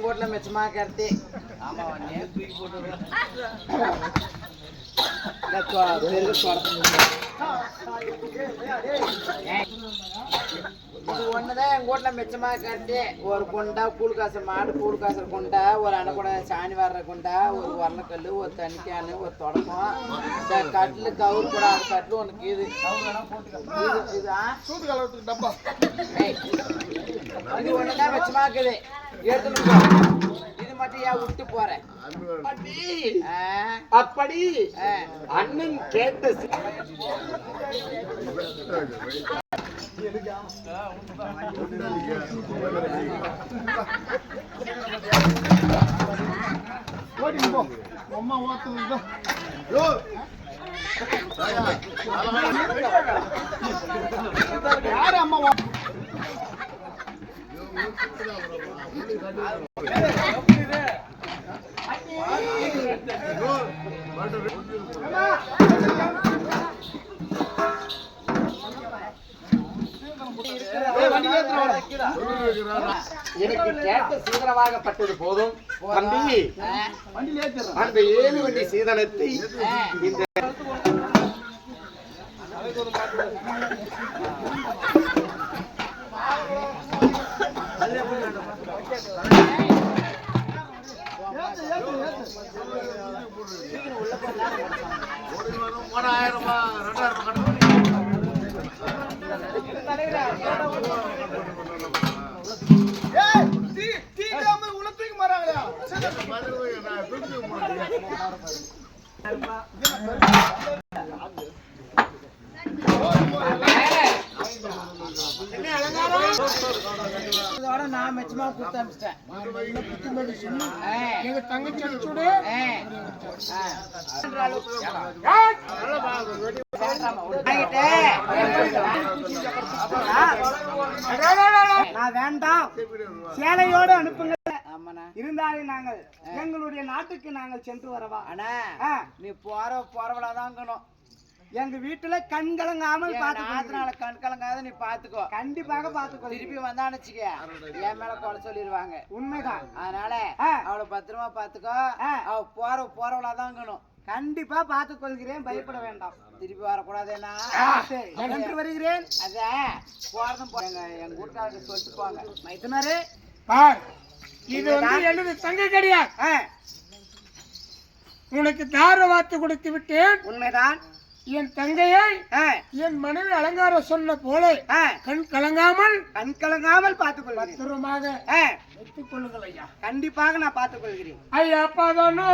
எங்க வீட்டுல மிச்சமா கருத்து ஆமா தூக்கி போட்டு இது ஒண்ணுதான் எங்க வீட்டுல மிச்சமா கருத்து ஒரு குண்டா கூழ் காசு மாடு கூழ் காசு குண்டா ஒரு அணைக்கூட சாணி வர்ற குண்டா ஒரு உரலக்கல் ஒரு தண்ணிக்கானு ஒரு தொடக்கம் இந்த கட்டிலு கவுரு கூட அந்த கட்டில் ஒன்று இது இது ஒண்ணுதான் மிச்சமா இருக்குது எடுத்துன்னு இது மட்டும் ஏன் விட்டு போறேன் அப்படி அண்ணன் கேட்ட அம்மா யாரு அம்மா எனக்கு கேட்ட சீதனமாகப்பட்டது போதும் தம்பி அந்த 7 வண்டி சீதனத்தை இந்த நான் மெச்சமா கொடுத்து அனுப்பிச்சிட்டேன் எங்க தங்கச்சி அனுப்பிச்சுடு நான் வேண்டாம் சேலையோடு அனுப்புங்க இருந்தாலும் நாங்கள் எங்களுடைய நாட்டுக்கு நாங்கள் சென்று வரவா அண்ணா நீ போறவளாதாங்கணும் எங்க வீட்டுல கண் கலங்காமல் பாத்துனால கண் கலங்காத நீ பாத்துக்கோ கண்டிப்பாக பாத்துக்கோ திருப்பி வந்தானுச்சுக்க என் மேல கொலை சொல்லிடுவாங்க உண்மைதான் அதனால அவளை பத்திரமா பாத்துக்கோ அவ போறவளாதாங்கணும் கண்டிப்பா பார்த்து கொள்கிறேன் பயப்பட வேண்டாம் திருப்பி வரக்கூடாதுன்னா வருகிறேன் அத போறதும் எங்க வீட்டுக்காரருக்கு சொல்லிட்டு போங்க மைத்தனாரு இது வந்து எனது தங்கை கிடையாது உனக்கு தார வார்த்தை கொடுத்து விட்டேன் உண்மைதான் என் தங்கையை என் மனைவி அலங்காரம் சொன்ன போல கண் கலங்காமல் பார்த்துக் பத்திரமாக வைத்துக் கொள்ளுங்கள் ஐயா கண்டிப்பாக நான் பார்த்துக் கொள்கிறேன் ஐயா பதனோ